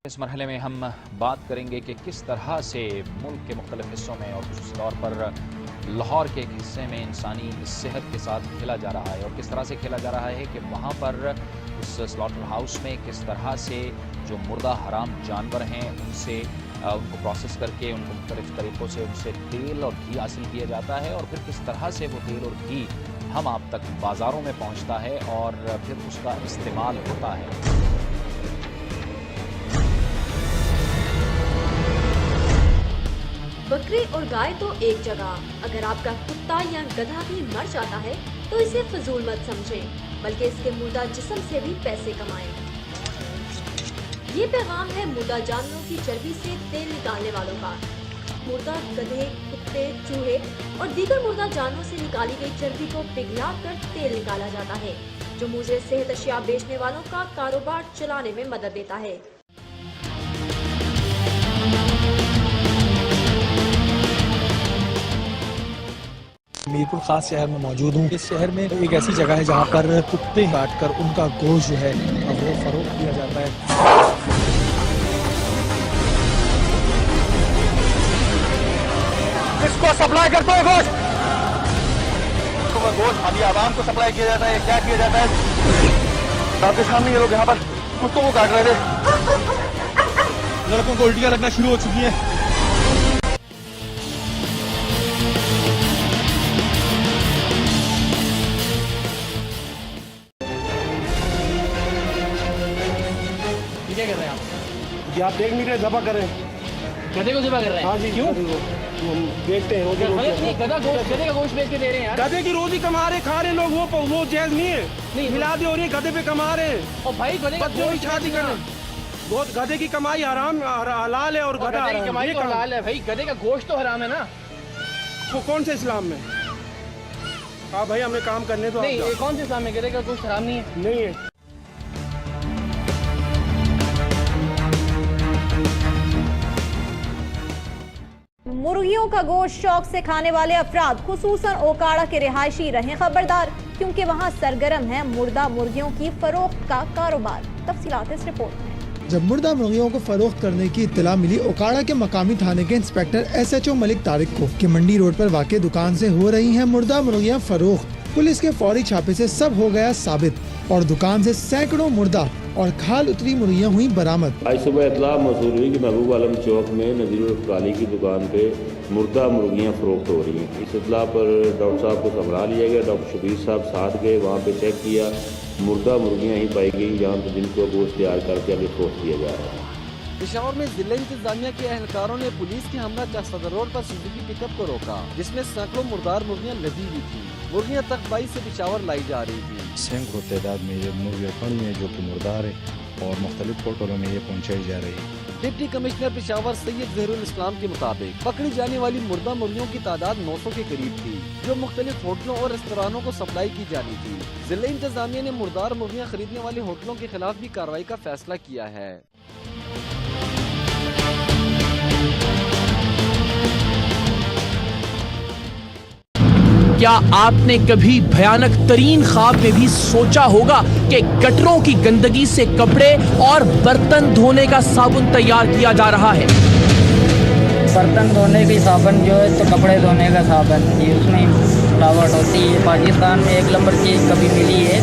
इस मरहले में हम बात करेंगे कि किस तरह से मुल्क के मुख्तलिफ हिस्सों में और ख़ुसूसी तौर पर लाहौर के एक हिस्से में इंसानी सेहत के साथ खेला जा रहा है और किस तरह से खेला जा रहा है कि वहाँ पर उस स्लॉटर हाउस में किस तरह से जो मुर्दा हराम जानवर हैं उनसे उनको प्रोसेस करके उनको मुख्तलिफ तरीक़ों से उनसे तेल और घी हासिल किया जाता है और फिर किस तरह से वो तेल और घी हम आप तक बाज़ारों में पहुँचता है और फिर उसका इस्तेमाल होता है। बकरी और गाय तो एक जगह, अगर आपका कुत्ता या गधा भी मर जाता है तो इसे फजूल मत समझें, बल्कि इसके मुर्दा जिस्म से भी पैसे कमाएं। ये पैगाम है मुर्दा जानवरों की चर्बी से तेल निकालने वालों का। मुर्दा गधे, कुत्ते, चूहे और दीगर मुर्दा जानवरों से निकाली गई चर्बी को पिघला कर तेल निकाला जाता है, जो मुजरिम सेहत अशिया बेचने वालों का कारोबार चलाने में मदद देता है। मीरपुर खास शहर में मौजूद हूँ। इस शहर में एक ऐसी जगह है जहाँ पर कुत्ते काट कर उनका गोश्त जो है वो फरोख्त किया जाता है। किसको सप्लाई करते हो गोश्त? गोश्त अभी आवाम को सप्लाई किया जाता है। क्या किया जाता है? आपके सामने ये लोग यहाँ पर कुत्तों को काट रहे थे। लड़कों को उल्टियाँ लगना शुरू हो चुकी है। क्या कर रहे हैं आप? ये आप देख नहीं रहे, दबा कर रहे हैं। गधे को ज़िबा कर रहे हैं? हाँ जी, क्यों? देखते हैं रोजी रोटी। गधे का गोश्त बेच के दे रहे हैं यार। गधे की रोजी कमा रहे, खा रहे लोग, वो जायज नहीं है। नहीं, मिला दे हो रही है, गधे पे कमा रहे हैं। और भाई गधे का बच्चों की शादी करने, बहुत गधे की कमाई हराम हलाल है और गधा गधे की कमाई ये तो हलाल है भाई, गधे का गोश्त तो हराम है ना। वो कौन से इस्लाम में? हाँ भाई, हमें काम करने तो नहीं, ये कौन से इस्लाम में गधे का गोश्त हराम नहीं है? नहीं है। मुर्गियों का गोश्त शौक से खाने वाले अफराद खुसूसन ओकाड़ा के रिहायशी रहें खबरदार, क्योंकि वहां सरगर्म है मुर्दा मुर्गियों की फरोख्त का कारोबार। तफसीलात इस रिपोर्ट में। जब मुर्दा मुर्गियों को फरोख्त करने की इत्तला मिली ओकाड़ा के मकामी थाने के इंस्पेक्टर SHO मलिक तारिक को कि मंडी रोड पर वाक़ दुकान से हो रही हैं मुर्दा मुर्गियां फरोख्त, पुलिस के फौरी छापे से सब हो गया साबित और दुकान से सैकड़ों मुर्दा और खाल उतरी मुर्गियां हुई बरामद। आज सुबह इतला मौसूल हुई कि महबूब आलम चौक में नज़ीरुल अफ़गानी की दुकान पे मुर्दा मुर्गियां फरोख्त हो रही हैं। इस इतला पर डॉक्टर साहब को संभला लिया गया। डॉक्टर शबीर साहब साथ गए, वहाँ पे चेक किया, मुर्दा मुर्गियां ही पाई गई जहाँ पे जिनको गोश्त तैयार करके अभी फरोख्त किया जा रहा है। पेशावर में जिला इंतजामिया के एहलकारों ने पुलिस के हमरा का सदर रोड पर सुजुकी पिकअप को रोका, जिसमें सैकड़ों मुर्दार मुर्गियां लदी हुई थी। मुर्गियां तकबाई से पेशावर लाई जा रही थी। सैकड़ों तादाद में ये मुर्गियां पड़ी हैं जो कि मुर्दार है और मुख्तलिफ होटलों में ये पहुंचाई जा रही है। डिप्टी कमिश्नर पेशावर सैयद जहरुल इस्लाम के मुताबिक पकड़ी जाने वाली मुर्दा मुर्गियों की तादाद 900 के करीब थी, जो मुख्तलिफ होटलों और रेस्तरानों को सप्लाई की जानी थी। जिला इंतजामिया ने मुर्दार मुर्गियां खरीदने वाले होटलों के खिलाफ भी कार्रवाई का फैसला किया है। क्या आपने कभी भयानक तरीन ख्वाब में भी सोचा होगा कि गटरों की गंदगी से कपड़े और बर्तन धोने का साबुन तैयार किया जा रहा है? बर्तन धोने की साबुन जो है तो कपड़े धोने का साबुन, ये उसमें मिलावट होती है। पाकिस्तान में 1 नंबर चीज कभी मिली है।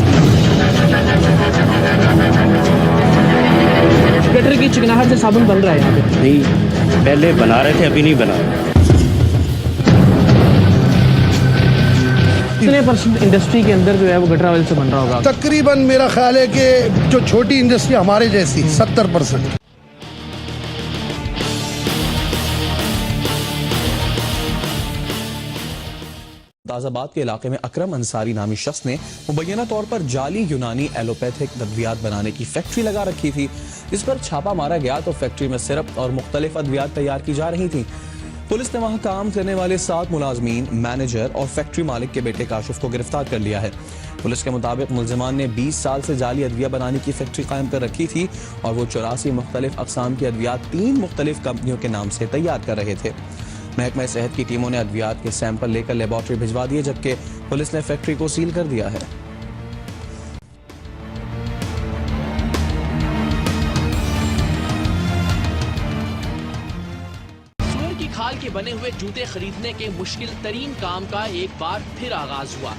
गटर की चिकनाहट से साबुन बन रहा है यहाँ पे? नहीं, पहले बना रहे थे, अभी नहीं बना रहे। कितने % इंडस्ट्री के अंदर जो है वो गटर ऑयल से बन रहा होगा? तकरीबन मेरा ख्याल है कि जो छोटी इंडस्ट्री हमारे जैसी 70%। ताज़ाबाद के इलाके में अकरम अंसारी नामी शख्स ने मुबैना तौर पर जाली यूनानी एलोपैथिक अद्वियात बनाने की फैक्ट्री लगा रखी थी। इस पर छापा मारा गया तो फैक्ट्री में सिरप और मुख्तलिफ अद्वियात तैयार की जा रही थी। पुलिस ने वहां काम करने वाले 7 मुलाजमीन, मैनेजर और फैक्ट्री मालिक के बेटे काशिफ को गिरफ्तार कर लिया है। पुलिस के मुताबिक मुलजिमान ने 20 साल से जाली अद्विया बनाने की फैक्ट्री कायम कर रखी थी और वो 84 मुख्तलिफ अकसाम की अद्वियात 3 मुख्तलिफ कंपनियों के नाम से तैयार कर रहे थे। महकमा सेहत की टीमों ने अद्वियात के सैंपल लेकर लेबॉर्ट्री भिजवा दिए, जबकि पुलिस ने फैक्ट्री को सील कर दिया है। खाल के बने हुए जूते खरीदने के मुश्किल तरीन काम का एक बार फिर आगाज हुआ।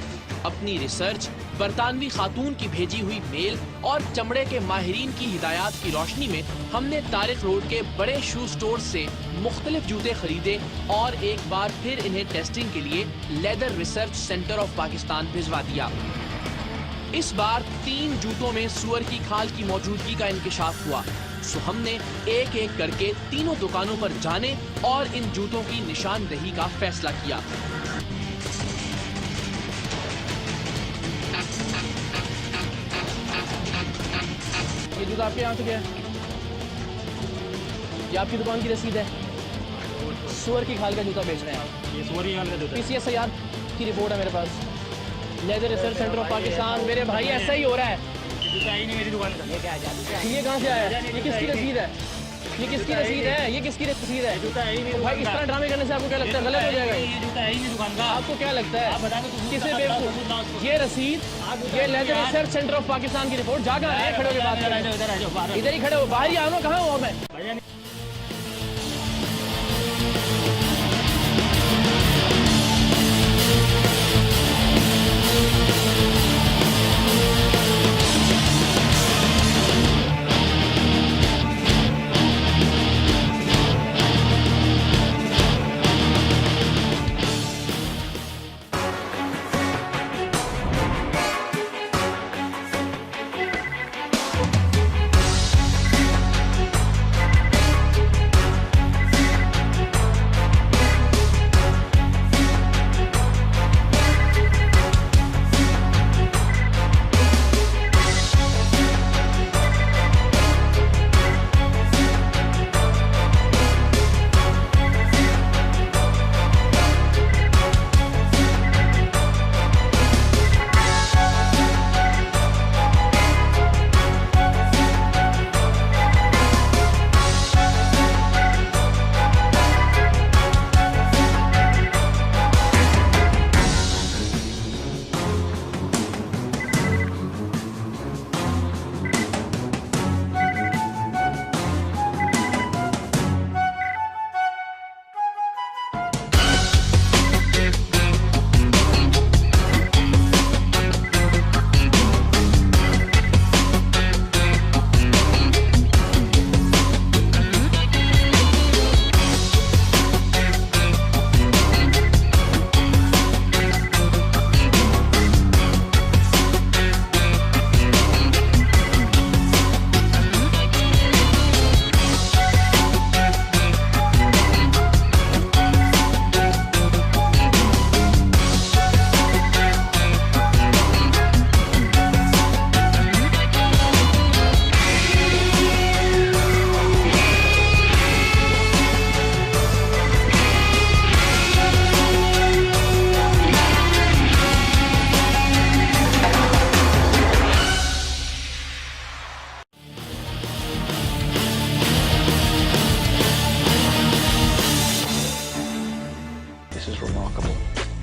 अपनी रिसर्च, बरतानवी खातून की भेजी हुई मेल और चमड़े के माहिरीन की हिदायत की रोशनी में हमने तारिक रोड के बड़े शू स्टोर से मुख्तलिफ जूते खरीदे और एक बार फिर इन्हें टेस्टिंग के लिए leather research centre of Pakistan भिजवा दिया। इस बार 3 जूतों में सुअर की खाल की मौजूदगी का इंकिशाफ हुआ, सो हमने एक एक करके तीनों दुकानों पर जाने और इन जूतों की निशानदही का फैसला किया। ये जूता आपके यहाँ से क्या है? ये आपकी दुकान की रसीद है। सुअर की खाल का जूता बेच रहे हैं आप? ये सुअर की खाल का जूता। PCS सयाद की रिपोर्ट है मेरे पास, leather research centre of Pakistan. मेरे भाई ऐसा ही हो रहा है। जूता ही नहीं मेरी दुकान का। ये क्या है? ये कहाँ से आया? ये किसकी रसीद है? ये किसकी रसीद है? ये किसकी रसीद है? जूता है ही नहीं। भाई इस तरह ड्रामे करने से आपको क्या लगता है गलत हो जाएगा? ये जूता है ही नहीं दुकान का। आपको क्या लगता है? आप बता दो किसे बेवकूफ? ये रसीद, ये leather research centre of Pakistan की रिपोर्ट। जाकर आए खड़े होकर बात करें। इधर ही खड़े हो, बाहर ही आओ ना। कहाँ हो मैं?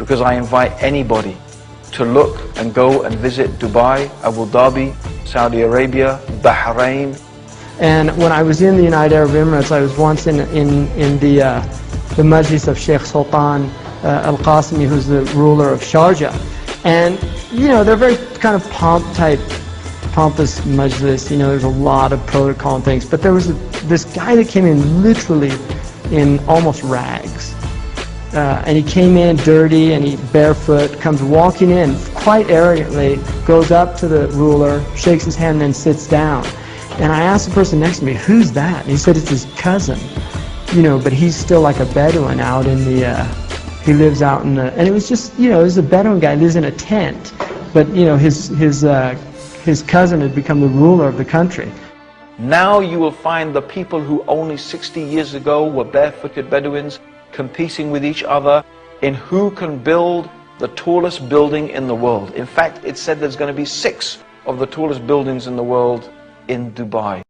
Because I invite anybody to look and go and visit Dubai, Abu Dhabi, Saudi Arabia, Bahrain. And when I was in the United Arab Emirates, I was once in the Majlis of Sheikh Sultan Al-Qasimi, who's the ruler of Sharjah. And, you know, they're very kind of pompous Majlis, you know, there's a lot of protocol and things. But there was this guy that came in literally in almost rags. And he came in dirty and he barefoot, comes walking in quite arrogantly, goes up to the ruler, shakes his hand and then sits down. And I asked the person next to me, who's that? And he said it's his cousin, you know, but he's still like a Bedouin out in the, he lives out in the, and it was just, you know, it was a Bedouin guy, lives in a tent, but you know, his cousin had become the ruler of the country. Now you will find the people who only 60 years ago were barefooted Bedouins competing with each other in who can build the tallest building in the world. In fact, it's said there's going to be 6 of the tallest buildings in the world in Dubai.